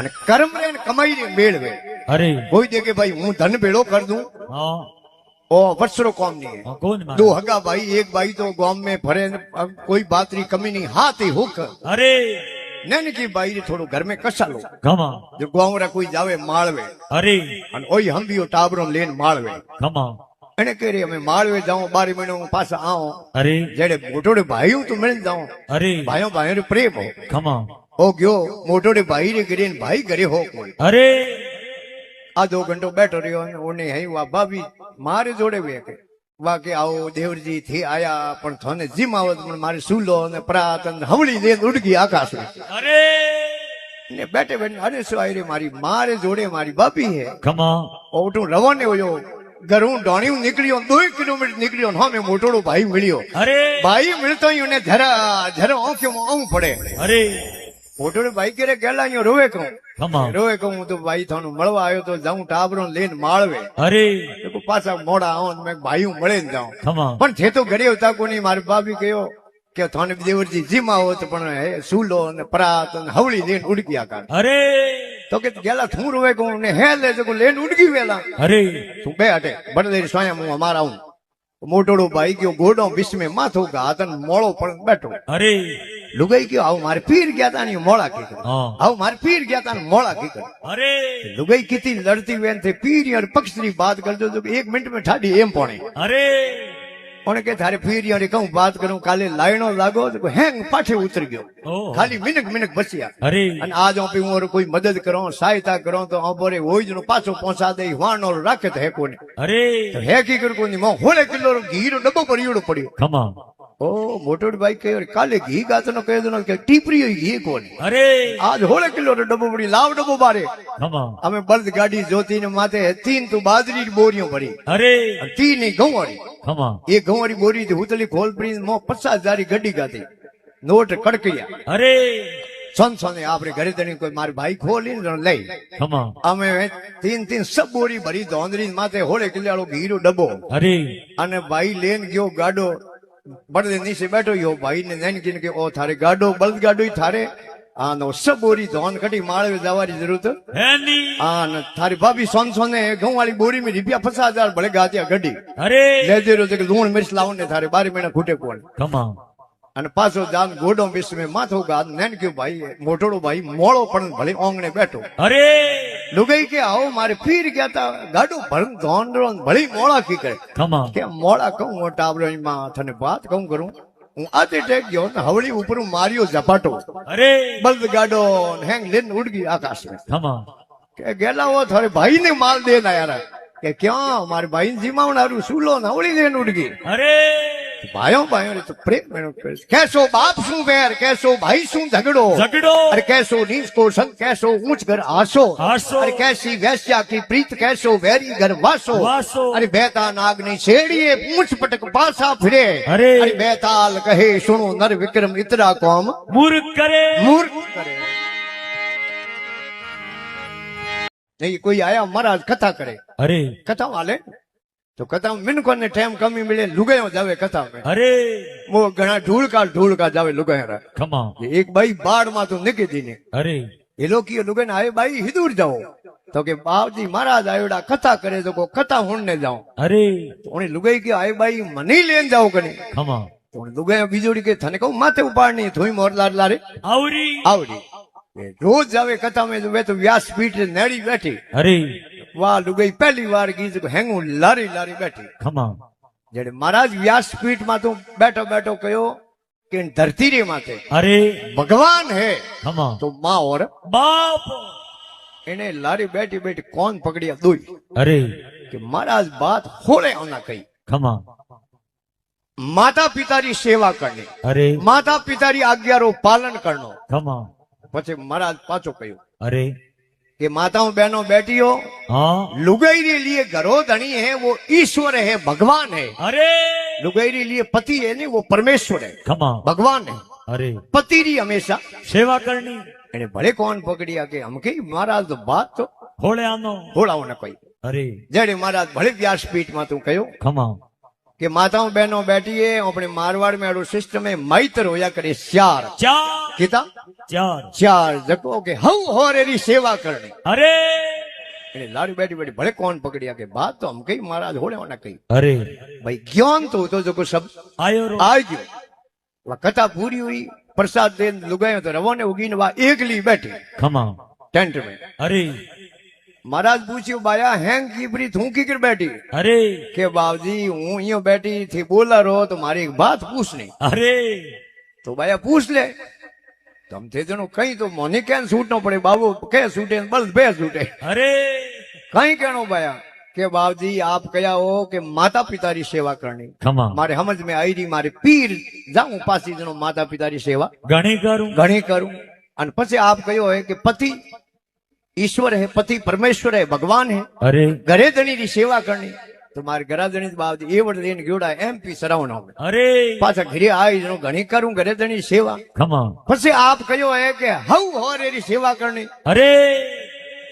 અને કર્મ રે ને કમાઈ રે મેળવે अरे કોઈ દે કે ભાઈ હું ધન ભેળો कर दूं हाँ ओ वत्सरो कौम नहीं है कौन मारा? दो हगा भाई एक भाई तो गांव में भरे अब कोई बात री कमी नहीं हाथ ही हुक अरे नैन की भाई रे थोड़ो घर में कसा लो खमा जो गांव रा कोई जावे माळवे अरे અને ઓય हम भी टाबरो लेन माळवे खमा એને કહે રે અમે માળવે જાઉં 12 મહિનો હું પાછા આવો अरे જેડે મોટોડે ભાઈઓ તો મળીને જાઉં अरे ભાઈઓ ભાઈઓ પ્રેમ હો खमा ओ गयो मोटोड़े भाई रे गिरे ने भाई घरे हो कोई अरे आधो घंटो बैठो रहो ने ओने हई वा भाभी मारे जोड़े वे के वा के आओ देवरजी थी आया पण थने जिम आवत पण मारे सूलो ने प्रात ने हवली ले उड़ गई आकाश में अरे ने बैठे बैठे अरे सो आई रे मारी मारे जोड़े मारी भाभी है खमा ओटू रवाने होयो घरू डोणी निकलियो 2 किलोमीटर निकलियो ने हमें मोटोड़ो भाई मिलियो अरे भाई मिलतो ही ने जरा जरा आंखों में आऊं पड़े अरे मोटोड़े भाई के रे गेला यो रोवे कहूं खमा रोए कहूं तो भाई थानु મળવા આવ્યો તો જાઉં ટાબરો લઈને માળવે अरे તો પાછા મોડા આવો ને મેં ભાઈઓ મળે ને જાઉં खमा પણ છે તો ઘરે હતા કોની મારી ભાભી કયો કે થાને દેવરજી જીમ આવો તો પણ હે સૂલો ને પરાત ને હવળી લઈને ઉડી ગયા કાઢ अरे તો કે ગેલા હું રોવે કહું ને હે લે તો લઈને ઉડગી વેલા अरे તું બે હટે બળદેરી સોયા હું અમારા આવું મોટોડો ભાઈ ગયો ગોડો વિશ में માથું ગાત ને મોળો પણ બેઠો अरे લુગાઈ ગયો આવ મારે પીર ગયા તા ની મોળા કી કર हाँ આવ મારે પીર ગયા તા ને મોળા કી કર अरे लुगाई कितनी लड़ती हुए थे पीर और पक्ष की बात कर दो तो 1 मिनट में ठाडी एम पौने अरे उन्हें के थारे पीर और कहूं बात करूं काले लाइनो लागो तो हैंग पाछे उतर गयो ओ खाली मिनक मिनक बचिया अरे અને આજ હું હું और कोई मदद करो सहायता करो तो अबोरे होई जनो पाछो पहुंचा दे वाणो राखे तो है कोने अरे तो है की कर कोनी मो होले किलो घीरो डब्बो परियोड़ो पड़ियो खमा ओ मोटोड भाई कहे काले घी गातनो कहे दनो के टीपरी होई घी कोनी अरे आज होले किलो डब्बो पड़ी लाव डब्बो बारे खमा અમે બળદ ગાડી જોતી ને માથે 3 તું બાજરી બોરીઓ ભરી अरे 3 ની ઘઉંવાળી खमा એ ઘઉંવાળી બોરી થી ઉતલી ખોલ પડી મો 50,000 ગड्डी ગાતી નોટ કડકિયા अरे સોન સોને આપણે ઘરે દણી કોઈ માર ભાઈ ખોલી ને લઈ खमा અમે 3 सब બોરી ભરી ધોંદરી માથે હોળે કિલ્લાળો ઘીરો ડબ્બો अरे અને ભાઈ લેન ગયો ગાડો બળદ નીચે બેઠો યો ભાઈ ને નૈન કીને કે ઓ થારે ગાડો બળદ ગાડો થારે આનો सब બોરી ધોન કટી માળવે જવાની જરૂરત है नी આ ને થારી ભાભી સોન સોને ઘઉંવાળી બોરી में રૂપિયા 50,000 ભલે ગાત્યા ગड्डी अरे લેજે રોજ કે લૂણ મિર્ચ લાવો ને થારે 12 મહિના ખૂટે કોણ खमा અને પાછો જાન ગોડો વિશ में માથો ગાદ નેન કે ભાઈ મોટોડો ભાઈ મોળો પણ ભલે ઓંગણે બેઠો अरे લુગાઈ કે આવો મારે પીર ગયા તા ગાડો ભણ ધોંડરો ભલે મોળા કી કરે खमा કે મોળા કહું મોટા આવરો માં થને વાત કહું કરું હું આતે ટેક ગયો ને હવળી ઉપર માર્યો ઝપાટો अरे બળદ ગાડો હેંગ લેન ઉડ ગઈ આકાશ में खमा કે ગેલા હો થારે ભાઈ ને માલ દેના યાર કે ક્યાં મારે ભાઈ જીમાવનારું સૂલો ને હવળી લેન ઉડ ગઈ अरे ભાઈઓ ભાઈઓ ને તો પ્રેમ મેનો કેસો બાપ શું વેર કેસો ભાઈ શું ઝઘડો झगड़ो अरे कैसो नीच को संग कैसो ऊंच घर आसो आसो अरे कैसी वैश्या की प्रीत कैसो वैरी घर वासो वासो अरे बेता नागनी छेड़िए पूंछ पटक पासा फिरे अरे बेताल कहे सुनो नर विक्रम इतरा कौम मूर्ख करे मूर्ख करे नहीं कोई आया महाराज कथा करे अरे कथा वाले तो कथा में मिनकों ने टाइम कमी मिले लुगायो जावे कथा में अरे वो घना ढूल का जावे लुगाया खमा एक भाई बाढ़ में तो निके दी ने अरे ये लोग की लुगे आए भाई हिदूर जाओ तो के बाबजी महाराज आयोड़ा कथा करे तो को कथा होने जाओ अरे तो उन्हें लुगाई के आए भाई मनी लेन जाओ कने खमा तो लुगाई बीजोड़ी के थने को माथे उपाड़नी थोई मोर लारे आवरी आवड़ी रोज जावे कथा में तो वे तो व्यासपीठ नेड़ी बैठी अरे वाह लुगाई पहली बार गीत को हेंगू लारी लारी बैठी खमा जेडे महाराज व्यासपीठ में तो बैठो बैठो कहो कि धरती रे माथे अरे भगवान है खमा तो माँ और बाप इन्हें लारी बैठी बैठी कौन पकड़िया दुई अरे कि महाराज बात होले होना कही खमा माता पिता री सेवा करनी अरे माता पिता री आज्ञा रो पालन करनो खमा पछे महाराज पाछो कहो अरे कि माताओं बहनों बेटी हो हाँ लुगाई रे लिए घरो धनी है वो ईश्वर है भगवान है अरे लुगाई रे लिए पति है नहीं वो परमेश्वर है खमा भगवान है अरे पति री हमेशा सेवा करनी એને ભલે કોણ પકડ્યા કે हम कही महाराज तो बात तो होले आनो होड़ाओ न कोई अरे जड़े महाराज भले व्यासपीठ में तू कहो खमा કે માતાओं बहनों बैठिए अपने मारवाड़ में अड़ो सिस्टम में माइतर होया करे चार चार किता चार चार जको के हव होरेरी सेवा करनी अरे એટલે લારી બેઠી બેઠી ભલે કોણ પકડ્યા કે બાત તો હમ કઈ મહારાજ હોડે હોના કઈ अरे भाई ज्ञान तो जो सब आयो रो आ गयो वह कथा पूरी हुई प्रसाद दे लुगायो तो रवाने उगीने वह एकली बैठी खमा टेंट में अरे महाराज पूछ्યું बाया हैंग की प्रीत हूं की कर बैठी अरे के बाबूजी हूं यो बैठी थी बोला रो तो मारी एक बात पूछनी अरे तो बाया पूछ ले तम थे जनो कहीं तो मोने क्या सूटनो पड़े बाबू के सूटे बस बे सूटे अरे कहीं कहनो बाया के बाबूजी आप कया हो के माता पिता री सेवा करनी खमा मारे समझ में आई रही मारे पीर जाऊं पासी जनो माता पिता री सेवा घणी करूं घणी करूं અને પછી આપ કયો है कि पति ईश्वर है पति परमेश्वर है भगवान है अरे घरे धनी री सेवा करनी तो मारे घरा धनी बाबू ए वर्ड लेन गयोड़ा एमपी सरावना अरे पाछा घरे आई जनो घणी करूं घरे धनी सेवा खमा પછી આપ કયો है कि हव होरे री सेवा करनी अरे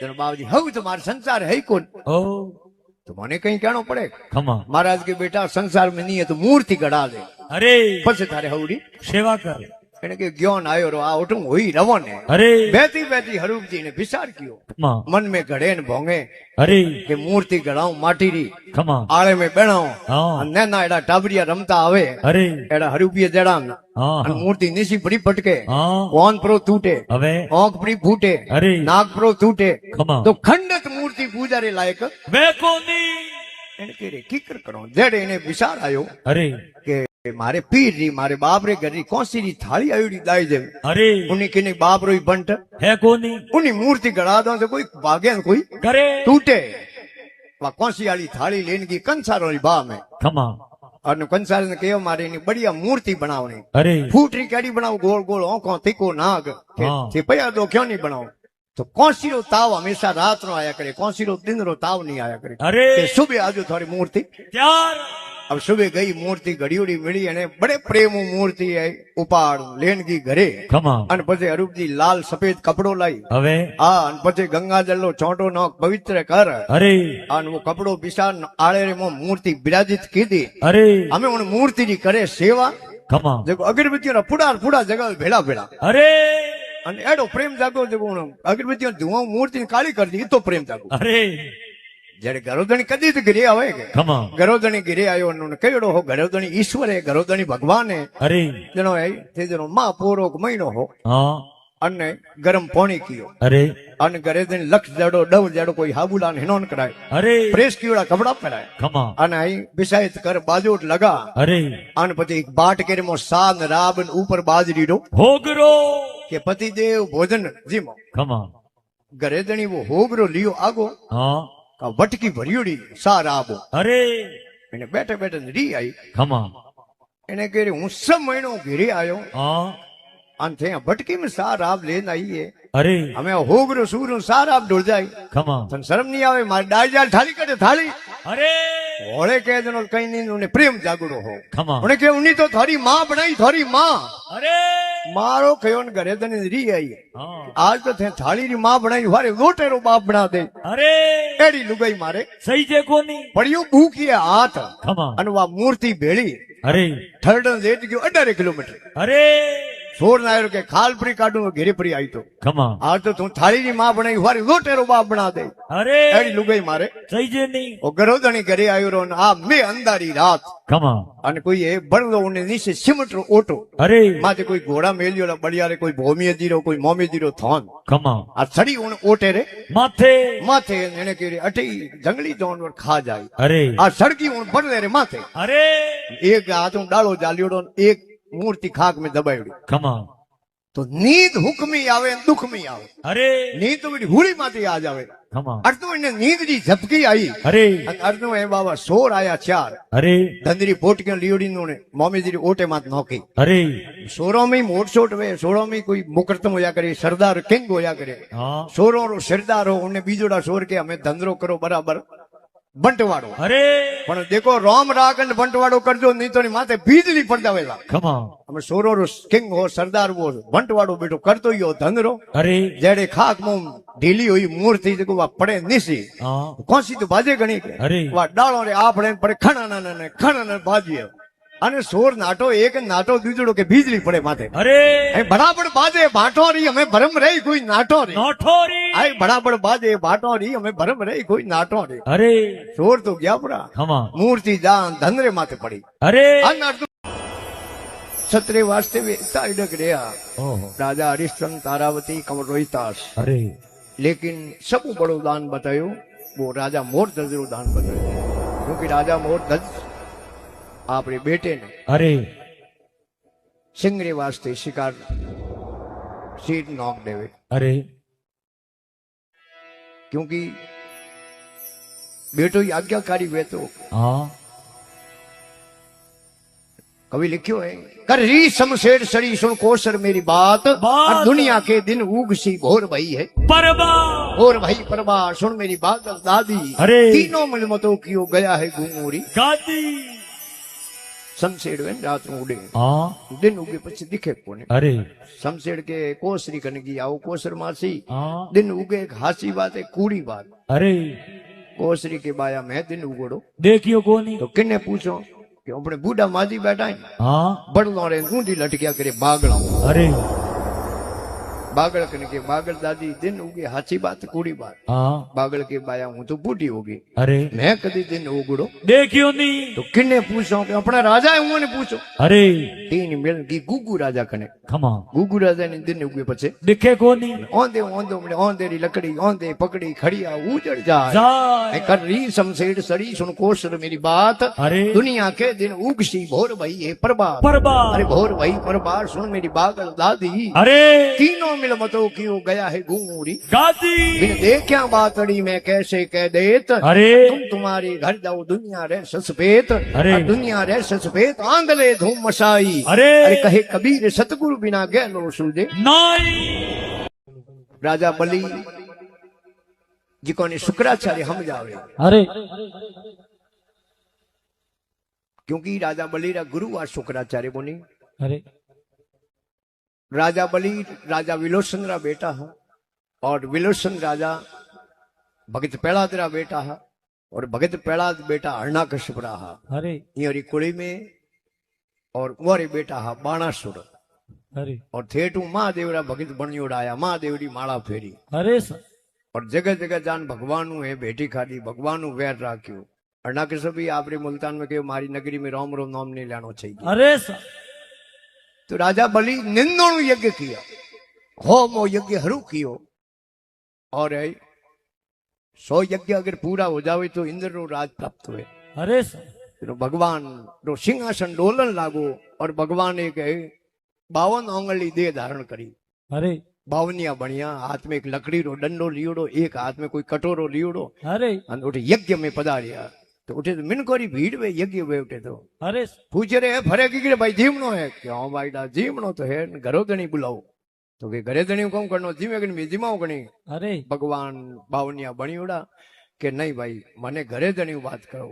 जनो बाबूजी हव तो मार संसार है कौन ओ तो मने कहीं कहना पड़े खमा महाराज के बेटा संसार में नहीं है तो मूर्ति गड़ा दे अरे પછી थारे हवड़ी सेवा कर એને કે જ્ઞાન આયો રો આ ઓટું હોઈ રવને अरे બેઠી બેઠી હરૂપજી ને વિચાર કયો खमा मन में घड़े न भोंगे अरे કે મૂર્તિ ગળાઉં માટી રી खमा આળે में બેણાઉં हाँ અને ના એડા ટાબરિયા રમતા આવે अरे એડા હરૂપિયા જડા हाँ અને મૂર્તિ નીસી પડી પટકે हाँ કોન પ્રો તૂટે अबे ઓંખ પડી ફૂટે अरे નાક પ્રો તૂટે खमा તો ખંડત મૂર્તિ પૂજારે લાયક वे कोनी એને કે રે કીકર કરો જેડે એને વિચાર આયો अरे કે મારે પીર રી મારે બાપ રે ઘરી કોસી રી થાળી આયુડી દાઈ દે अरे ઉની કિને બાપ રોઈ બંટ है कोनी ઉની મૂર્તિ ગળા દો તો કોઈ ભાગે ને કોઈ करे તૂટે વા કોસી વાળી થાળી લેન કી કંસારો રી બા में खमा અને કંસાર ને કહેયો મારે એની બઢિયા મૂર્તિ બનાવણી अरे ફૂટરી કેડી બનાવ ગોળ ગોળ ઓંખો તીકો નાગ हाँ। તે પયા દો ક્यों नहीं बनाओ तो कोसीरो ताव हमेशा रात नो आया करे कोसीरो दिन रो ताव नहीं आया करे अरे કે સુબે આજો થોડી મૂર્તિ त्यार अब सुबह गई मूर्ति घड़ीउड़ी मिली અને बड़े प्रेम मूर्ति है उपाड़ लेन की घरे खमा અને પછી અરૂપજી લાલ સફેદ કપડો लाई अबे હા અને પછી ગંગાજળ નો છોટો નો પવિત્ર કર अरे અને वो कपड़ो बिशान आड़े रे मो मूर्ति विराजित कीधी अरे हमें उन मूर्ति री करे सेवा खमा जेको अगरबत्ती ना पुड़ा पुड़ा जगह भेड़ा भेड़ा अरे અને એડો પ્રેમ જાગો જેકો અગરબત્તી ધુઆ મૂર્તિ કાળી કરી દી તો પ્રેમ જાગો अरे જયારે ગરોદણી કદી તો ઘરે આવે કે खमा ગરોદણી ઘરે આવ્યો અને કહેડો હો ગરોદણી ઈશ્વર હે ગરોદણી ભગવાન હે अरे જનો હે તે જનો માં પોરો મહિનો હો हाँ અને ગરમ પાણી કીયો अरे અને ઘરે જઈને લક્ષ જડો ડવ જડો કોઈ હાબુલા ને હિનોન કરાય अरे પ્રેસ કીડા કપડા પહેરાય खमा અને અહીં બિસાયત કર બાજોટ લગા अरे અને પછી એક બાટ કેરમો સાન રાબ ને ઉપર બાજરી રો होगरो કે પતિદેવ ભોજન જીમો खमा ઘરે જણી वो હોગરો लियो आगो हाँ का वटकी भरियोड़ी सा राबो अरे એને બેઠે બેઠે રી आई खमा એને કહે હું सब महीनो घिरे आयो हाँ અને ત્યાં ભટકી में सा राब लेन आई है अरे हमें होगरो सूरो सा राब डोल जाए खमा तन शर्म नहीं आवे मारे डाल जाल थाली कटे थाली अरे होले कह जनो कहीं नहीं उन्हें प्रेम जागड़ो हो खमा उन्हें कहे उन्हीं तो थारी माँ बनाई थारी माँ अरे मारो कहो न घरे तने री आई हाँ आज तो थे थाली री माँ बनाई वारे लोटेरो बाप बना दे अरे एड़ी लुगाई मारे सही जे कोनी पड़ियो भूखी है हाथ खमा અને વા મૂર્તિ ભેળી अरे થર્ડન લેટ ગયો 18 કિલોમીટર अरे સોર નાયર કે ખાલ પરી કાઢું ઘેરે પરી આવી તો खमा આ તો તું થાળી ની માં બનાવી વારી લોટેરો બાપ બના દે अरे એડી લુગાઈ મારે सही जे नहीं ઓ ગરોદણી ઘરે આવ્યો રો ને આ મે અંધારી રાત खमा અને કોઈ એ બળદો ઉને નીચે સિમટરો ઓટો अरे માથે કોઈ ઘોડા મેલ્યો બળિયારે કોઈ ભોમીએ જીરો કોઈ મોમે જીરો થોન खमा આ સડી ઉને ઓટે રે माथे માથે એને કે અઠી જંગલી जानवर खा जाए अरे આ સડકી ઉને પડે રે માથે अरे એક હાથું ડાળો ચાલ્યો એક મૂર્તિ ખાક में દબાવ્યો खमा तो नींद हुक्मी आवे दुख में आवे अरे नींद तो बड़ी हुड़ी माती आ जावे खमा अर्थ इन्हें नींद जी झपकी आई अरे अर्थ में बाबा सोर आया चार अरे धंधरी पोट के लियोड़ी ने मम्मी जी ओटे मात नौकी अरे सोरों में मोट सोट वे सोरों में कोई मुकरतम होया करे सरदार किंग होया करे हाँ सोरों रो सरदार हो उन्हें बीजोड़ा सोर के हमें धंधरो करो बराबर બંટવાડો અરે પણ દેખો રોમ રાગ અને બંટવાડો કરજો નહીં તો ની માથે બીજલી પડદાવેલા ખમા અમે સોરો કિંગ હો સરદાર હો બંટવાડો બેઠો કરતો યો ધંધરો અરે જેડે ખાક મું ઢીલી હોઈ મૂર્તિ જકો વા પડે નીસી હા કોસી તો બાજે ગણી કે અરે વા ડાળો રે આપણે પડે ખણા બાજીએ અને સોર નાટો એક નાટો દીજડો કે બીજલી પડે માથે અરે એ બરાબર બાજે બાટો રહી અમે ભરમ રહી કોઈ નાટો રહી નોઠોરી આય બરાબર બાજે બાટો રહી અમે ભરમ રહી કોઈ નાટો રહી અરે સોર તો ગયા પરા ખમા મૂર્તિ દાન ધનરે માથે પડી અરે આ નાટુ સત્રે વાસ્તવે તાડક રહ્યા ઓહો राजा हरिश्चंद्र तारावती कंवर रोहितास અરે लेकिन सब बड़ो दान बतायो वो राजा मोर ध्वज रो दान बतायो क्योंकि राजा मोर ध्वज आपरे बेटे ने અરે सिंगरे वास्ते शिकार सीट नॉक देवे અરે क्योंकि बेटो ही आज्ञाकारी वे तो હા कवि लिखियो है कर री शमशेर सड़ी सुन कोसर मेरी बात बात। और दुनिया के दिन उग सी भोर भई है પરબા और भाई परबा सुन मेरी बात दादी अरे। तीनों मिलमतों कियो गया है घूमोरी ગાદી शमशेर वे रात में उड़े હા दिन उगे પછી दिखे कोने અરે शमशेर के कोसरी कन की आओ कोसर मासी હા दिन उगे एक हासी बात है कूड़ी बात અરે कोसरी के बाया मैं दिन उगड़ो દેખ્યો કોની तो किन्ने पूछो कि अपने बूढ़ा माजी बैठा है હા बड़लो रे गूंडी लटकिया करे बागड़ा અરે बागड़ कन के बागड़ दादी दिन उगे हाची बात कूड़ी बात હા बागड़ के बाया हूं तो बूढ़ी होगी અરે मैं कदी दिन उगड़ो દેખ્યો ની तो किन्ने पूछो कि अपना राजा है उन्होंने पूछो અરે तीन मिल की गुगु राजा कने ખમા गुगु राजा ने दिन उगे पछे દેખે કોની औंधे औंधो मने औंधेरी लकड़ी औंधे पकड़ी खड़िया उजड़ जाए જાય कर री शमशेर सरी सुन कोसर मेरी बात अरे दुनिया के दिन उगसी भोर भई है प्रभात પરબા अरे भोर भई प्रभात सुन मेरी बागल दादी અરે तीनों मिल मतों क्यों गया है घूमूरी ગાદી बिन देखा बातड़ी में कैसे कह देत અરે तुम तुम्हारे घर जाओ दुनिया रे ससपेत अरे। और दुनिया रे ससपेत आंधले धूम मसाई अरे। अरे कहे कबीर सतगुरु बिना गहलो सूझे નાઈ राजा बलि जिको ने शुक्राचार्य हम जावे અરે क्योंकि राजा बलि रा गुरु आ शुक्राचार्य बोनी અરે राजा बलि राजा विलोचन रा बेटा है और विलोचन राजा भगत प्रहलाद रा बेटा है और भगत प्रहलाद बेटा हरणाकश्यप रा है અરે ये कुड़ी में और कुंवरी बेटा है बाणासुर અરે और थेटू महादेव रा भगत बणियोड़ाया महादेव री माला फेरी અરે और जगह जगह जान भगवान नु है भेटी खादी भगवान नु वैर राख्यो हरणाकश्यप भी आपरे मुल्तान में कहो मारी नगरी में राम राम नाम नहीं लेनो चाहिए અરે तो राजा बलि निंदणु यज्ञ किया होमो यज्ञ हरू कियो और 100 यज्ञ अगर पूरा हो जावे तो इंद्र रो राज प्राप्त हुए અરે तो भगवान रो सिंहासन डोलन लागो और भगवान एक 52 आंगली देह धारण करी અરે बावनिया बनिया हाथ में एक लकड़ी रो डंडो लियोड़ो एक हाथ में कोई कटोरो लियोड़ो અરે और उठे यज्ञ में पधारिया तो उठे तो मिनकोरी भीड़ में यज्ञ में उठे तो અરે पूछे रे फरे की भाई जीवनो है क्यों भाई डा जीवनो तो है घरो धनी बुलाओ तो के घरे धनी कौन करनो जीवे गणी में जीमाओ गणी અરે भगवान बावनिया बनी उड़ा के नहीं भाई मने घरे धनी बात करो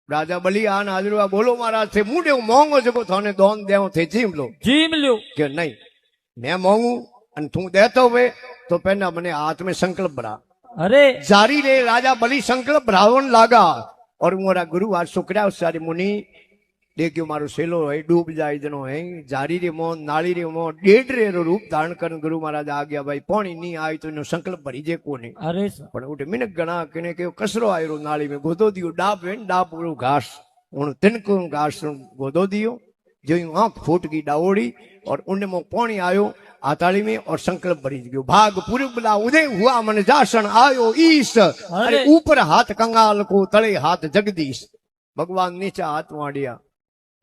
राजा बलि आन हाजरुआ बोलो महाराज थे मुंडे मोंगो जको थाने दोन देव थे जीम लो જીમ લ્યો के नहीं मैं मोंगू अन तू देतो वे तो पहना मने हाथ में संकल्प भरा અરે जारी रे राजा बलि संकल्प भरावन लागा और मोरा गुरु आज शुक्रा सारी मुनि देखियो मारो सेलो है डूब जाए जनो है जारी रे मोह नाली रे मोह डेढ़ रे रो रूप धारण कर गुरु महाराज आ गया भाई पानी नहीं आई तो इनो संकल्प भरी जे कोने અરે पण उठे मिनक गणा कने के कसरो आयो नाली में गोदो दियो डाब वेन डाब पूरो घास उन तिनको घास गोदो दियो जो यूं आंख फूट गई डावोड़ी और उनमें मो पानी आयो आताली में और संकल्प भरी गयो भाग पूर्व बला उदय हुआ मन जासन आयो ईश अरे ऊपर हाथ कंगाल को तले हाथ जगदीश भगवान नीचे हाथ मांडिया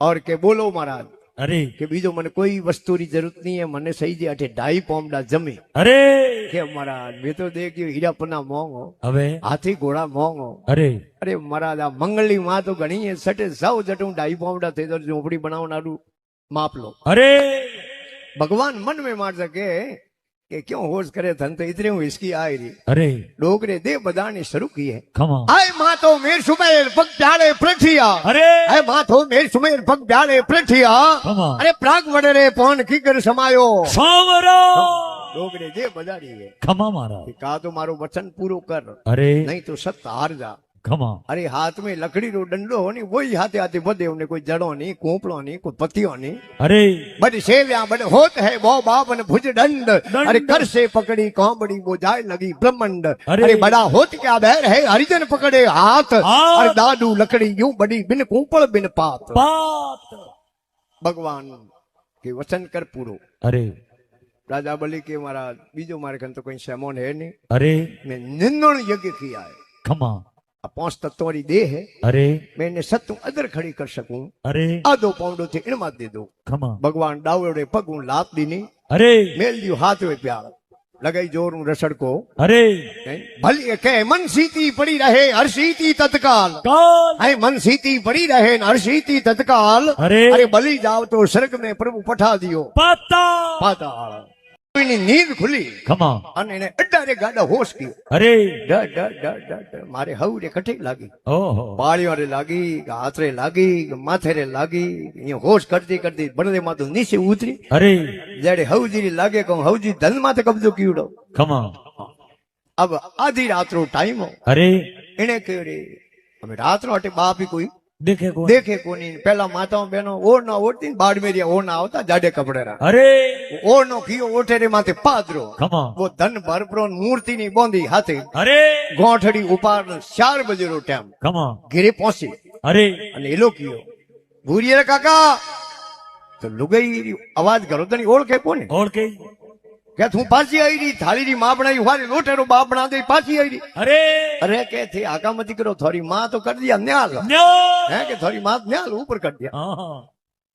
और के बोलो महाराज અરે के बीजो मन कोई वस्तु री जरूरत नहीं है मने सही जे अठे ढाई पोमडा जमे અરે के महाराज मैं तो देखियो हीरा पन्ना मोंगो હવે हाथी घोड़ा मोंगो અરે अरे महाराज आ मंगली मां तो घणी है सटे सौ जटू ढाई पोमडा थे तो झोपड़ी बनावनारू माप लो અરે भगवान मन में मार सके कि क्यों होश करे धन तो इतने हूँ इसकी आई रही अरे डोगरे दे बदानी शुरू की है खमा आए माथो मेर सुमेर पग प्यारे प्रठिया अरे आए माथो मेर सुमेर पग प्यारे प्रठिया खमा अरे प्राग वडरे पौन किकर समायो સાવરો डोगरे दे बदानी है खमा महाराज कि का तो मारो वचन पूरो कर अरे नहीं तो सत्य हार जा खमा अरे हाथ में लकड़ी रो डंडो हो नहीं वही हाथे हाथे बदे उन्हें कोई जड़ो नहीं कोपड़ो नहीं कोई पतियो नहीं अरे बड़े सेव्या बड़े होत है वो बाबन भुज दंड दंड। अरे कर से पकड़ी कोंबड़ी वो जाए लगी ब्रह्मंड अरे। अरे बड़ा होत क्या बैर है हरिजन पकड़े हाथ हाथ। अरे दादू लकड़ी यूं बड़ी बिन कुंपड़ बिन पात पात भगवान के वचन कर पूरो अरे राजा बलि के महाराज बीजो मारे कन तो कोई सेमोन है नहीं अरे मैं निंदण यज्ञ किया है खमा अब 5 तत्वों की देह है अरे मैंने सत्तू अदर खड़ी कर सकूं अरे आधो पाउंडो थे इन मत दे दो खमा भगवान डावड़े पगू लात दीनी अरे मेल दियो हाथ में प्यार लगाई जोर रसड़ को अरे भली के मन सीती पड़ी रहे हर सीती तत्काल काल है मन सीती पड़ी रहे हर सीती तत्काल अरे। अरे बलि जाओ तो स्वर्ग में प्रभु पठा दियो पाता पाताल कोईनी नींद खुली खमा અને એને અડારે ગાડા હોશ ગયો अरे ડ ડ ડ ડ ડ મારે હવરે કઠે લાગી ओहो પાળીઓ રે લાગી હાથરે લાગી માથે રે લાગી અહીંયા હોશ કરતી કરતી બળદે માં તો નીચે ઉતરી अरे જ્યારે હવજી લાગે કહું હવજી ધન માથે કબજો કીવડો खमा अब आधी रात रो टाइम हो अरे એને કહ્યું રે અમે રાત નો અટે બાપ કોઈ देखे को देखे कोनी पहला माताओं बहनों ओढ़ ना ओढ़ती बाड़मेरिया ओढ़ ना होता जाडे कपड़े रा अरे ओढ़ नो कियो ओठे रे माथे पादरो खमा वो धन भरप्रो मूर्ति नी बोंदी हाथे अरे गोठड़ी उपार 4 बजे रो टाइम खमा घरे पहुंची अरे અને એલો કયો ભૂરીએ રે કાકા તો લુગઈ અવાજ કરો તની ઓળખે કોને और के કે તું પાછી આવી રહી થાળી રી માં બનાવી વારી લોટેરો બાપ બના દે પાછી આવી રહી अरे अरे के थे आका मती करो थोड़ी माँ तो कर दिया न्याल न्यो है कि थोड़ी माँ न्याल ऊपर कर दिया हाँ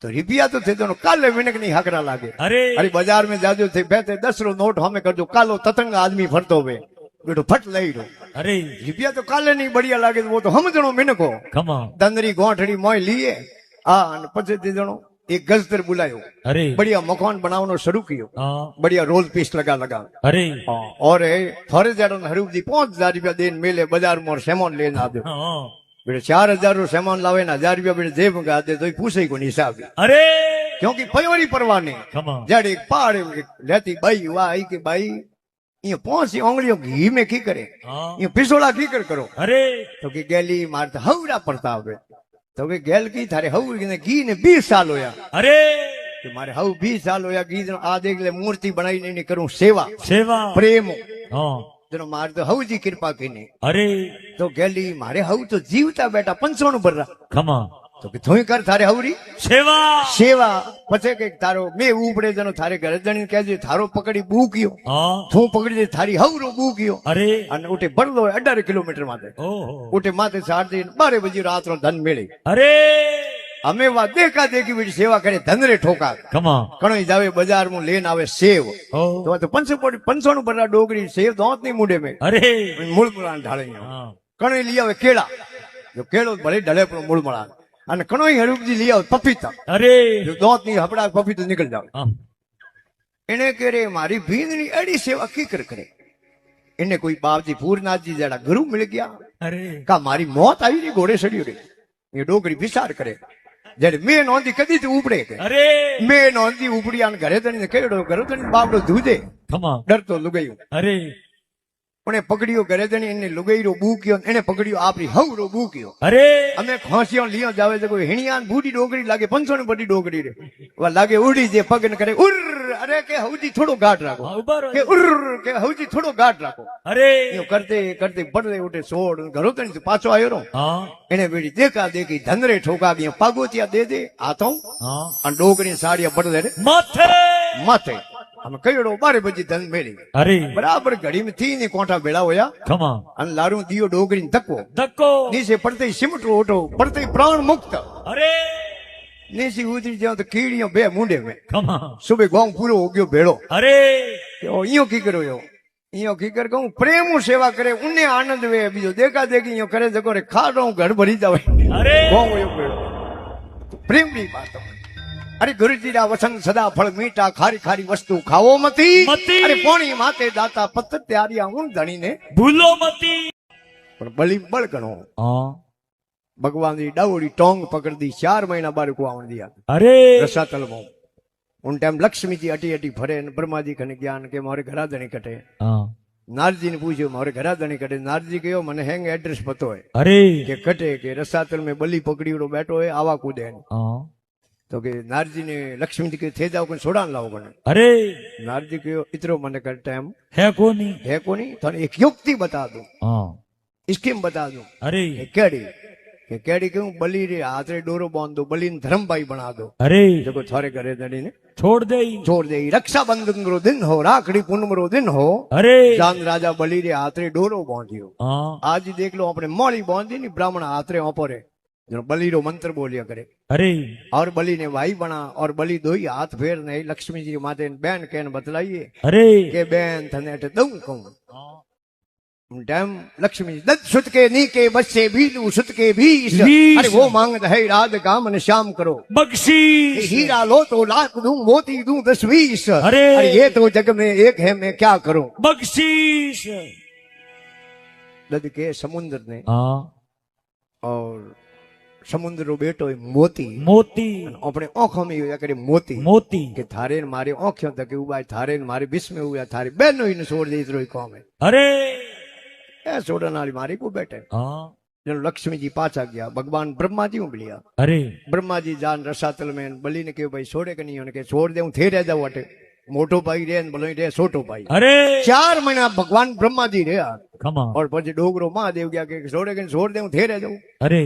तो रिपिया तो थे दोनों काले मिनक नहीं हकरा लागे अरे अरे बाजार में जाजो थे बेहते 10 रो नोट हमें कर दो कालो ततंग आदमी फरतो हुए बेटो फट लई रो अरे रिपिया तो काले नहीं बढ़िया लागे वो तो हम जणो मिनक हो खमा दंदरी गोठड़ी मोय लिए आ पछे ते जणो एक गजदर बुलायो अरे बढ़िया मकान बनावनो शुरू कियो हाँ बढ़िया रोल पीस लगा लगा अरे और थोड़े जड़ो हरूप जी 5000 रुपया देन मेले बाजार में सामान लेना आदो हाँ बेटे 4000 रो सामान लावे ना 1000 रुपया बेटे जेब में आदे तो पूछे को हिसाब अरे क्योंकि पयोरी परवाने खमा जड़ी पहाड़ लेती बाई वाह आई के बाई ये 5 उंगलियों घी में की करे हाँ ये पिसोला की कर करो अरे तो कि गैली मारता हवरा पड़ता हुए तो कि गैल की थारे हव ने घी ने 20 साल होया अरे कि मारे हव 20 साल होया घी जनो आ देख ले मूर्ति बनाई नहीं करूं सेवा सेवा प्रेम हाँ जनो मार तो हव जी कृपा की अरे तो गैली मारे हव तो जीवता बेटा 500 भर रहा खमा तो कि थोई कर थारे हवरी सेवा सेवा पछे के तारो मैं उपड़े जनो थारे घर जणी कहे थारो पकड़ी बूकियो हाँ थू पकड़ी दे थारी हवरो बूकियो अरे અને ઉઠે બળદો 18 કિલોમીટર માથે ओहो ઉઠે માથે 12 બજે રાતનો ધન મેળે अरे અમે વા દેખા દેખી બીડી સેવા કરે ધનરે ઠોકા खमा કણોઈ જાવે બજાર માં લેન આવે સેવ ओ તો 500 નું ભરા ડોગરી સેવ દોત ની મુંડે મે अरे મૂળ મુળાન ઢાળી हाँ કણોઈ લઈ આવે કેળા જો કેળો ભલે ઢળે પણ મૂળ મળા અને કણોઈ હરુકજી લઈ આવે પપીતા अरे જો દોત ની હપડા પપીતું નીકળ જાવે हाँ એને કરે મારી ભીંદની એડી સેવા કીકર કરે એને કોઈ બાપજી પૂરનાથજી જડા ગુરુ મિલ ગયા अरे કા મારી મોત આવી રહી ઘોડે સડ્યું રે એ ડોગરી વિચાર કરે જયારે મેં નોંધી કદી તો ઉપડે કે अरे મેં નોંધી ઉપડી આને ઘરે તણીને કેડો ઘરે તણીને બાપડો ધૂજે खमा ડરતો લુગાયું अरे પણ એ પકડ્યો ઘરે તણી એને લુગાઈરો બૂક્યો એને પકડ્યો આપણી હવરો બૂક્યો अरे અમે ખોસિયો લીયો જાવે તો કોઈ હિણિયાન બૂડી ડોગરી લાગે 500 ની બડી ડોગરી રે વા લાગે ઉડી જે પગન કરે ઉર અરે કે હવજી થોડો ગાઢ રાખો हाँ ऊपर કે ઉર કે હવજી થોડો ગાઢ રાખો अरे યો કરતે કરતે પડલે ઉઠે સોડ ઘરો તણી તો પાછો આવ્યો રો हाँ એને બેડી દેખા દેખી ધનરે ઠોકા ગયા પાગોતિયા દે દે આતો हाँ અને ડોગરી સાડિયા પડલે રે माथे માથે અમે કઈડો 12 બજી ધન મેળી अरे બરાબર ઘડી में थी ने कोठा बेड़ा होया खमा અને લારું દિયો ડોગરી ધક્કો धक्को નીચે પડતે સિમટો ઓટો પડતે પ્રાણ મુક્ત अरे નીચે ઉતરી જાવ તો કીડીઓ બે મુંડે में खमा સુબે ગામ પૂરો हो गयो भेड़ो अरे ओ इयो की करो यो इयो की कर कहूं प्रेम सेवा करे उन्हें आनंद वे बीजो देखा देखी इयो करे जको रे खाड़ो घर भरी जावे अरे गाम यो भेड़ो प्रेम की बात અરે ગુરુજીના વસન સદા ફળ મીઠા ખારી ખારી વસ્તુ ખાવો મતી મતી. અરે પોણી માતે દાતા પત ત્યારી હું ધણીને ભૂલો મતી પણ બલી બળ ગણો હા ભગવાનની ડાવડી ટોંગ પકડી 4 મહિના બાળકો આવણ દિયા અરે રસાતલમાં ઉન ટાઈમ લક્ષ્મીજી અટી અટી ફરે ને બ્રહ્માજી કને જ્ઞાન કે મારે ઘરાધણી કટે હા નારજી ને પૂછ્યું મારે ઘરાધણી કટે નારજી કહ્યો મને હેંગ એડ્રેસ પતો હોય અરે કે કટે કે રસાતલ में બલી પકડીડો બેઠો હોય આવા કૂદે ને. હા તો કે નારજી ने लक्ष्मी के थे जाओ कोई सोडान लाओ कने अरे नारजी कहो इतरो मन कर टाइम है कोनी है कोनी थाने एक युक्ति बता दूं हाँ स्कीम बता दूं अरे के केड़ी क्यों बली रे हाथ रे डोरो बांध दो बली ने धर्मभाई बना दो अरे देखो थारे घरे दड़ी ने छोड़ दे छोड़ दे रक्षा बंधन रो दिन हो राखड़ी पूनम रो दिन हो अरे जान राजा बली रे हाथ रे डोरो बांधियो हाँ आज ही देख लो अपने मोड़ी बांधी नी ब्राह्मण हाथ रे ओपरे जो बली रो मंत्र बोलिया करे अरे और बली ने भाई बना और बली दो ही हाथ फेर नहीं लक्ष्मी जी माते बहन कहन बतलाइए अरे के बहन थने अटे दऊं कहूं टाइम लक्ष्मी जी दत्त सुत के नी के बच्चे बीलू सुत के बीस बीस। अरे वो मांगत है रात काम ने शाम करो बख्शीश हीरा लो तो लाख दूं मोती दूं 10-20 अरे। ये तो जग में एक है मैं क्या करूं बख्शीश दद के समुद्र ने हाँ और समुद्र रो बेटो है मोती मोती अपने आंखों में हुआ करे मोती मोती કે થારે ને મારી આંખો તકે ઉભા થારે ને મારી બીસ में हुआ थारी बहनो ही ने छोड़ दी इतरो ही काम है अरे ए छोड़न वाली मारी को बैठे हाँ जन लक्ष्मी जी पाछा गया भगवान ब्रह्मा जी उबलिया अरे ब्रह्मा जी जान रसातल में बली ने कहो भाई छोड़े के नहीं के छोड़ दे थे रह जाओ अटे मोटो पाई रे ने बलोई रे छोटो पाई अरे 4 महीना भगवान ब्रह्मा जी रे खमा और પછી ડોગરો મહાદેવ ગયા કે छोड़े के छोड़ दे थे रह जाऊं अरे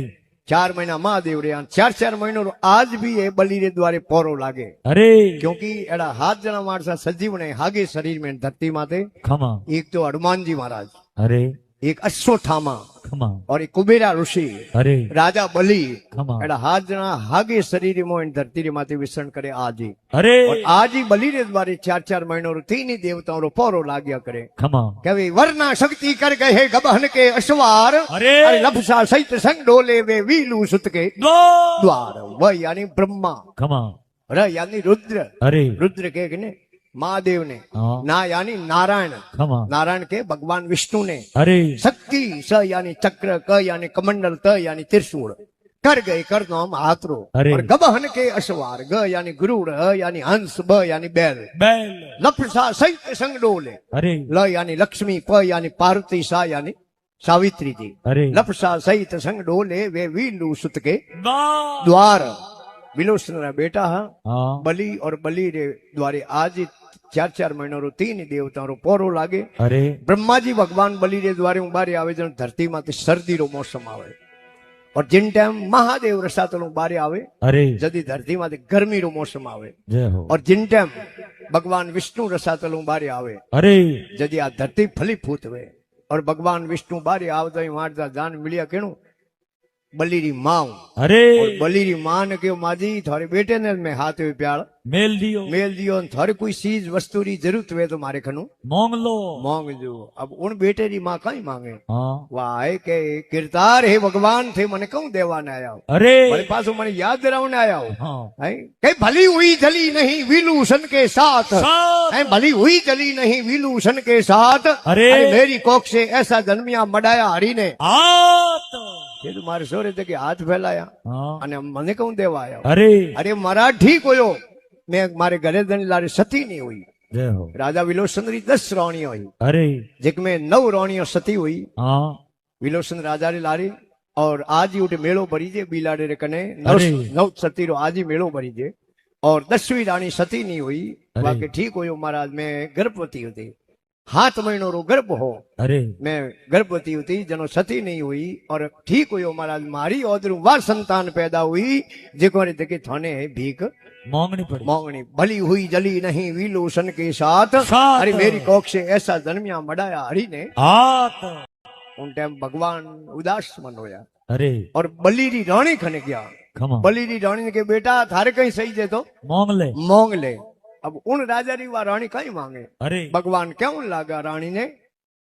4 महीना महादेव रे 4 महीनों आज भी ये बली रे द्वारे पोरो लागे अरे क्योंकि एड़ा 7 जना माणसा सजीव ने हागे शरीर में धरती माते खमा एक तो हनुमान जी महाराज अरे एक अश्वत्थामा खमा और एक कुबेरा ऋषि अरे राजा बली खमा एड़ा 7 जना हागे शरीर में धरती रे माते विसरण करे आज ही अरे और आज ही बली रे द्वारे 4 महीनों तीन ही देवताओं रो पोरो लाग्या करे खमा कभी वरना शक्ति कर गए गबहन के अश्वार अरे अरे लफसा सहित संग डोले वे वीलू सुत के दो द्वार वह यानी ब्रह्मा खमा र यानी रुद्र अरे रुद्र के ने महादेव ने हाँ ना यानी नारायण खमा नारायण के भगवान विष्णु ने अरे शक्ति स यानी चक्र क यानी कमंडल त यानी त्रिशूल कर गए कर नाम हाथरो अरे। और गबहन के अश्वार ग यानी गुरुड़ ह यानी हंस ब यानी बैल बैल लपसा सहित संग डोले अरे ल यानी लक्ष्मी प यानी पार्वती सा यानी सावित्री जी अरे लपसा सहित संग डोले वे वीलू सुत के द्वार द्वार विलोचन रा बेटा हा हाँ बलि और बलि रे द्वारे आज 4 महीनों रो तीन देवताओं रो पोरो लागे अरे ब्रह्मा जी भगवान बलि रे द्वारे बारे आवे जन धरती माते सर्दी रो मौसम आवे और जिन टाइम महादेव रसातल बारे आवे अरे जदी धरती माते गर्मी रो मौसम आवे जय हो और जिन टाइम भगवान विष्णु रसातल बारे आवे अरे जदी आ धरती फली फूट वे और भगवान विष्णु बारे आवता ही मारता जान मिलिया केणु बली री मां अरे और बली री मां ने कहो माजी थारे बेटे ने मैं हाथ में प्याल मेल दियो मेल दियो ने थारे कोई चीज वस्तु री जरूरत हुए तो मारे खनु मोंग लो मांग जो अब उन बेटे री मां कहीं मांगे हाँ वाह है के किरदार हे भगवान थे मने कहूं देवा ने आया हो अरे मारे पास मने याद दिलावने आया हो हाँ है कई भली हुई जली नहीं विलूषण के साथ साथ है भली हुई जली नहीं विलूषण के साथ अरे। मेरी कोख से ऐसा जन्मिया मडाया हरि ने हाथ ये तो मारे सोरे थे कि हाथ फैलाया हाँ અને મને કહું દેવા આવ્યો अरे अरे मराठी कोयो मैं मारे घरे दनी लारे सती नहीं हुई जय हो राजा विलोचन री 10 राणियां हुई अरे जिनमें 9 राणियां सती हुई हाँ विलोचन राजा रे लारी और आज ही उठे मेलो भरी जे बीलाडे रे कने अरे। 9 सती रो आज ही मेलो भरी जे और 10वीं रानी सती नहीं हुई अरे। बाकी ठीक हुयो महाराज मैं गर्भवती होती 7 महीनों रो गर्भ हो अरे मैं गर्भवती होती जनो सती नहीं हुई और ठीक हुई महाराज मारी ओदरू वार संतान पैदा हुई जेको रे तके थाने है भीख मांगनी पड़ी मांगनी भली हुई जली नहीं विलोचन के साथ साथ। अरे मेरी कोख से ऐसा जन्मिया मडाया हरि ने हाथ उन टाइम भगवान उदास मन होया अरे और बली री रानी खने गया खमा बली री रानी ने के बेटा थारे कहीं सही दे तो मांग ले मांग ले अब उन राजा री वा रानी कहीं मांगे अरे भगवान क्यों लागा रानी ने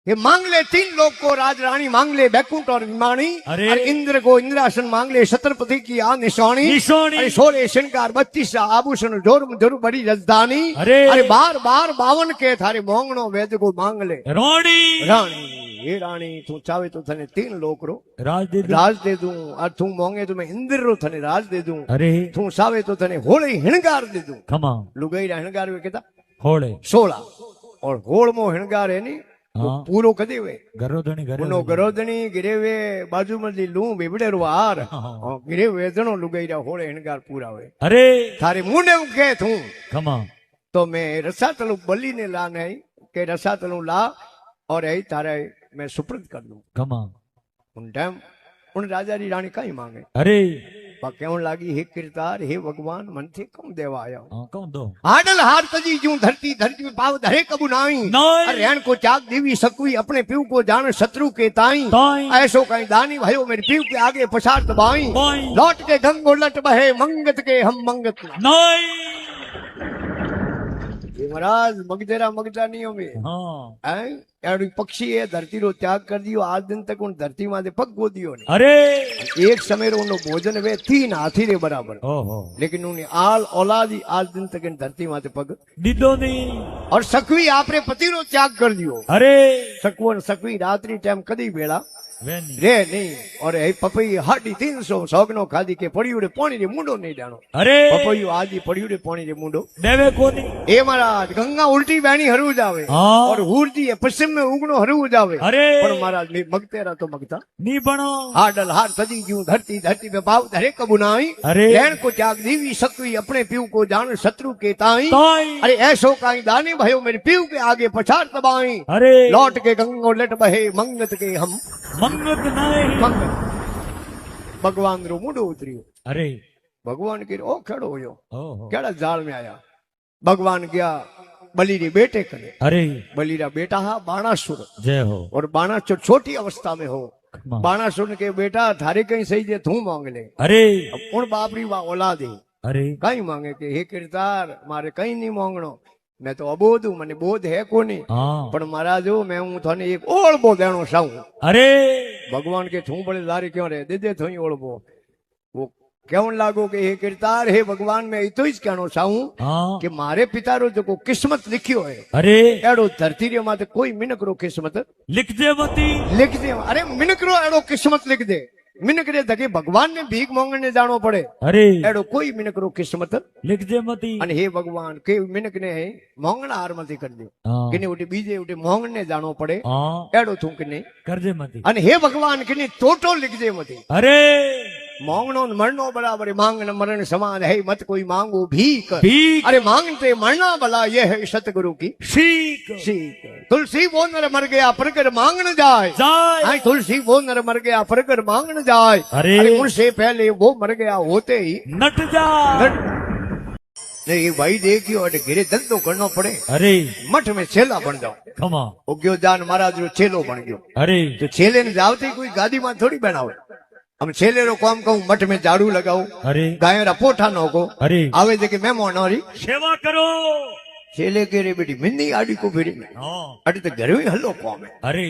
ये मांग ले 3 लोग को राज रानी, मांग ले बैकुंठ और विमानी, अरे। और इंद्र को इंद्रासन, मांग ले छत्रपति की आ निशानी, निशानी। अरे 16 श्रृंगार 32 आभूषण जोर जोर बड़ी राजधानी, अरे। अरे बार बार 52 के थारे मोंगणो वेद को मांग ले रानी रानी। हे रानी तू चाहे तो थने 3 लोक रो राज दे दो। राज दे दूं, और तू मोंगे तो मैं इंद्र रो थने राज दे दूं, अरे तू चाहे तो थने होले हिणगार दे दूं। खमा लुगाई हिणगार वे कहता होड़े 16, और होड़ मो हिणगार है नी वो हाँ। पूरो कदे वे गरोधनी उनो गरोदनी गिरेवे बाजू में लू बेबड़े रो हार हाँ। गिरेवे जनो लुगाईरा होड़े हिणगार पूरा वे अरे थारे मुंडे के थू खमा तो मैं रसातलू बली ने ला नहीं के रसातलू ला और यही तारे मैं सुप्रत कर दूं। खमा उन टाइम उन राजा री रानी कहीं मांगे अरे पा केवन लागी हे किरदार हे भगवान मन थे कम देवा आया हाँ कौन दो हाडल हार तजी जूं धरती धरती में पाव धरे कबू नाई नाई। रहन को चाक देवी सकवी अपने पीव को जान शत्रु के ताई ताई। ऐसो कहीं दानी भयो मेरे पीव के आगे पछाड़ दबाई बाई। लौट के गंगो लट बहे मंगत के हम मंगत ना। नाई ये महाराज मगदेरा मगदा नहीं होवे हाँ हैं एड़ी पक्षी है धरती रो त्याग कर दियो आज दिन तक उन धरती माथे पग गो दियो नहीं अरे एक समय रो उनो भोजन वे 3 हाथी रे बराबर ओहो लेकिन उन्हें आल औलादी आज दिन तक इन धरती माथे पग दीदो नहीं और सकवी आपरे पति रो त्याग कर दियो अरे सकવો ને सकवी रात्रि टाइम कदी बेड़ा वेनी रे नहीं और ए पपई हाडी 300 सोगनो खादी के पड़ियुडे पानी रे मुंडो नहीं डाणो अरे पपईयो आजी पड़ियुडे पानी रे मुंडो देवे कोनी ए महाराज गंगा उल्टी बहनी हरु जावे हाँ। और हुरजी पश्चिम में उगणो हरु जावे अरे पर महाराज ने मगतेरा तो मगता नी बनो हाडल हार सजी जूं धरती धरती में भाव धरे कबुनाई अरे। रहन को त्याग दीवी सकवी अपने पीव को जान शत्रु के ताई ताई। अरे ऐसो काई दानी भयो मेरे पीव के आगे पछाड़ दबाई अरे लौट के गंगो लट बहे मंगत के हम मंगत नहीं मंगत भगवान रो मुंडो उतरियो अरे भगवान के ओ खड़ो होयो ओहो केड़ा जाल में आया भगवान गया बलि रे बेटे करे अरे बलि रा बेटा हा बाणासुर जय हो और बाणासुर छोटी अवस्था में हो खमा। बाणासुर के बेटा थारे कहीं सही जे तू मांग ले अरे अब उन बापरी वा औलाद है अरे कहीं मांगे के हे किरदार मारे कहीं नहीं मांगणो मैं तो अबोध हूं मने बोध है कोनी हाँ पण महाराज हो मैं हूं थाने एक ओळबो देणो साऊं अरे भगवान के थू बड़े लारे क्यों रे दे थोई ओळबो वो क्यों लागो के हे किरदार हे भगवान मैं इतो ही कहणो साऊं हाँ कि मारे पिता रो जो किस्मत लिखियो है अरे एड़ो धरती रे माते कोई मिनक रो किस्मत लिख दे मती लिख दे अरे मिनक रो एड़ो किस्मत लिख दे मिनक रे धके भगवान ने भीख मांगने जानो पड़े अरे एड़ो कोई मिनक रो किस्मत लिख दे मती અને હે ભગવાન કે મિનક ને મોંગણા હાર માંથી કરી દે हाँ કે ઉઠી બીજે ઉઠી મોંગને જાણો પડે हाँ એડો તું કે નહીં कर दे मती અને હે ભગવાન કે ટોટો લીખ દે મતી अरे मोंगनो न मरनो बराबर है, मांगन मरण समान है, मत कोई मांगो भीख। भीख। अरे मांगते मरना भला ये है सतगुरु की सीख सीख। तुलसी वो नर मर गया परकर मांगन जाए, जाए। हाय तुलसी वो नर मर गया परकर मांगन जाए। अरे। उनसे पहले वो मर गया होते ही नट जा। नहीं भाई देखियो अरे घिरे धंधो करना पड़े। अरे मठ में छेला बन जाओ। खमा उग्यो जान महाराज रो छेलो बन गयो। अरे तो छेले ने जावते कोई गादी में थोड़ी बनावे। हम छेले रो काम कहूं मठ में झाड़ू लगाओ, अरे गाय रा पोठा नोको, अरे आवे जे के मेहमान हरी सेवा करो। छेले के रे बेटी मिंदी आड़ी को फिरी हाँ अटे तो घर में हल्लो काम है। अरे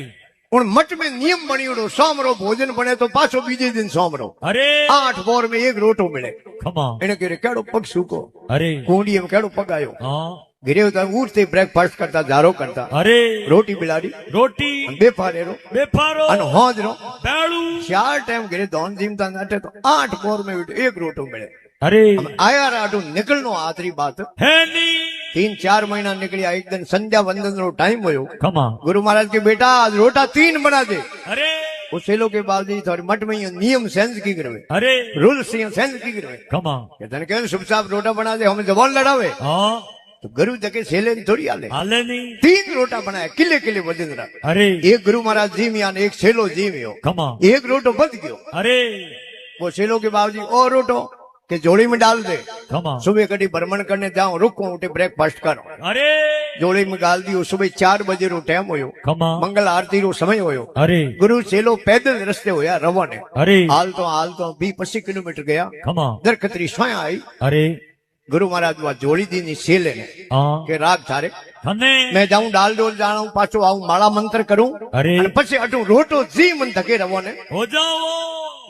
उन मठ में नियम बनियोड़ो सोमरो भोजन बने तो पाछो बीजे दिन सोमरो अरे 8 बोर में एक रोटो मिले। खमा इने के रे केड़ो पग सूको, अरे कोंडी में केड़ो पग आयो। हाँ घिरे उता उठते ब्रेकफास्ट करता, जारो करता, अरे रोटी बिलाड़ी रोटी बेफारेरो बेफारो अन होजरो बेड़ू 4 टाइम घिरे दोन जीमता नाटे तो 8 बोर में एक रोटो मिले। अरे आया राटो निकलनो आतरी बात है नी 3-4 महीना निकलिया। एक दिन संध्या वंदन रो टाइम होयो। खमा गुरु महाराज के बेटा आज रोटा 3 बना दे। अरे वो सेलो के बाद थोड़ी मठ में ये नियम सेंस की करवे, अरे रूल सेंस की करवे। खमा कहते हैं कि शुभ साहब रोटा बना दे, हमें जबान लड़ावे। हाँ तो गुरु जके सेले ने थोड़ी आले। हाले नहीं 3 रोटा बनाया, किले किले वजन रहा। अरे एक गुरु महाराज जी में एक सेलो जी में हो, खमा एक रोटो बच गयो। अरे वो सेलो के बाबूजी और रोटो के जोड़ी में डाल दे। खमा सुबह कभी भ्रमण करने जाओ, रुको उठे ब्रेकफास्ट करो। अरे जोड़ी में डाल दियो। सुबह 4 बजे रो टाइम होयो, खमा मंगल आरती रो समय होयो। अरे गुरु सेलो पैदल रस्ते होया रवाने। अरे हाल तो 20-25 किलोमीटर गया। खमा दरखतरी सोया आई। अरे गुरु महाराज वा जोड़ी दी नी सेले ने हाँ के राग थारे थने मैं जाऊं डाल डोल जाऊं पाछो आऊं माला मंत्र करूं अरे અને પછી અટું રોટો જી મન ધકે રવો ને हो जाओ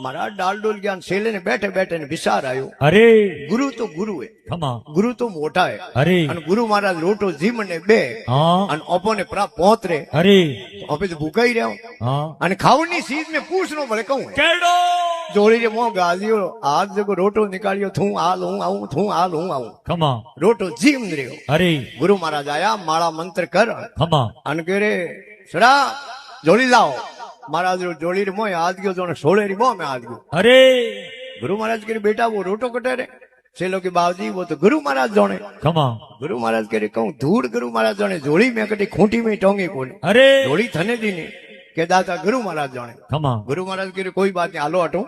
महाराज डाल डोल ज्ञान सेले ने बैठे बैठे ने विचार आयो अरे गुरु तो गुरु है खमा गुरु तो मोटा है अरे અને ગુરુ મહારાજ રોટો જી મને બે हाँ અને ઓપોને પ્રા પહોંચરે अरे ઓપે તો ભૂકાઈ રહ્યો हाँ અને ખાવની ચીજ में પૂછનો ભલે કહું केड़ो जोड़ी रे मोह गालियो आज जको रोटो निकालियो थू हाल हूं आऊं थू हाल हूं आऊं खमा रोटो जीम रह्यो अरे गुरु महाराज आया माला मंत्र कर खमा अन करे सड़ा जोड़ी लाओ महाराज रो जोड़ी रे मोह आज गयो जोने सोले री मोह में आज गयो अरे गुरु महाराज करे बेटा वो रोटो कटे रे सेलो के बाबूजी वो तो गुरु महाराज जोने खमा गुरु महाराज करे कहूं धूड़ गुरु महाराज जोने जोड़ी में कटी खूंटी में टोंगे कोने अरे जोड़ी थने दी ने के दाता गुरु महाराज जोने खमा गुरु महाराज करे कोई बात नहीं हालो हटो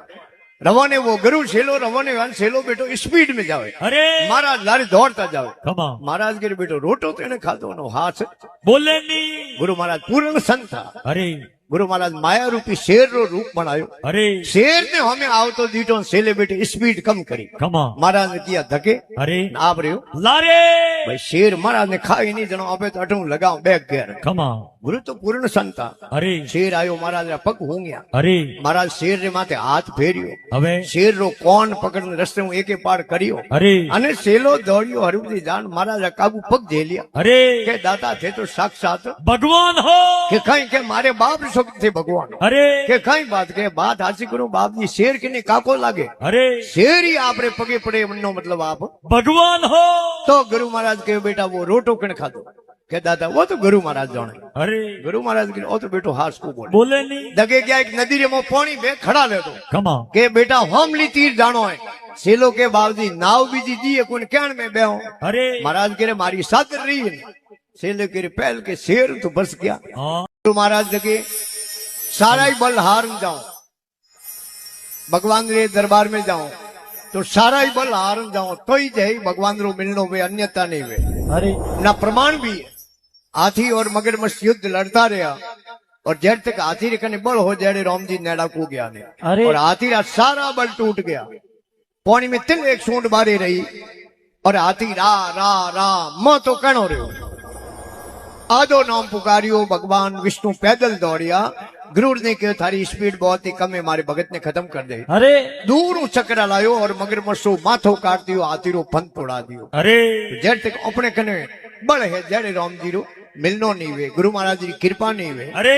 रवाने वो गुरु सेलो रवाने वान सेलो बेटो स्पीड में जावे अरे महाराज लारी दौड़ता जावे खमा महाराज के बेटो रोटो तेने खातो नो हाथ बोले नी गुरु महाराज पूर्ण संत था अरे गुरु महाराज माया रूपी शेर रो रूप बनायो अरे शेर ने हमें आवतो दीटो सेले बेटे स्पीड कम करी खमा महाराज ने किया धके अरे आप रह्यो लारे भाई शेर महाराज ने खाई नहीं जनो अबे तो अटू लगाओ बैग गया खमा गुरु तो पूर्ण संत था अरे शेर आयो महाराज रा पग हो गया अरे महाराज शेर रे माथे हाथ फेरियो हवे शेर रो कोण पकड़ने रस्ते में एके पार करियो अरे અને સેલો દોડ્યો હરવતી જાન મહારાજા કાબુ પગ ઝેલ્યા अरे કે દાતા थे तो साक्षात भगवान हो કે કઈ કે મારે બાપ શોક थे भगवान अरे કે કઈ बात के बात हाची करूं बाप जी शेर के काको लागे अरे शेर ही आपरे पगे पड़े नो मतलब आप भगवान हो तो गुरु महाराज के बेटा वो रोटो कण खातो के दादा वो तो गुरु महाराज जाने अरे गुरु महाराज के ओ तो बेटो हास को बोले बोले नी दगे क्या एक नदी रे मो पानी बे खड़ा ले तो खमा के बेटा हमली तीर जानो है सेलो के बाबूजी नाव बीजी दी कोन क्याण में बेहो अरे महाराज के मारी सादर रही है सेले के पहल के शेर तो बस गया हाँ तो महाराज जगे सारा ही बल हार जाऊं भगवान रे दरबार में जाऊं तो सारा ही बल हार जाऊं तो ही जय भगवान रो मिलनो वे अन्यता नहीं वे अरे ना प्रमाण भी है। हाथी और मगरमच्छ युद्ध लड़ता रहा और जड़ तक हाथी रे कने बल हो जेड़े राम जी नेड़ा को गया ने अरे और हाथी रा सारा बल टूट गया पानी में तिल एक सूंड बारी रही और हाथी रा रा रा म तो कणो रहो आदो नाम पुकारियो भगवान विष्णु पैदल दौड़िया गुरु ने कहा थारी स्पीड बहुत ही कम है मारे भगत ने खत्म कर दे अरे दूर चक्रा लायो और मगरमच्छो माथो काट दियो हाथी रो फन तोड़ा दियो अरे जड़ तक अपने कने बल है जड़े राम जी रो मिलनो नहीं हुए गुरु महाराज की कृपा नहीं हुए अरे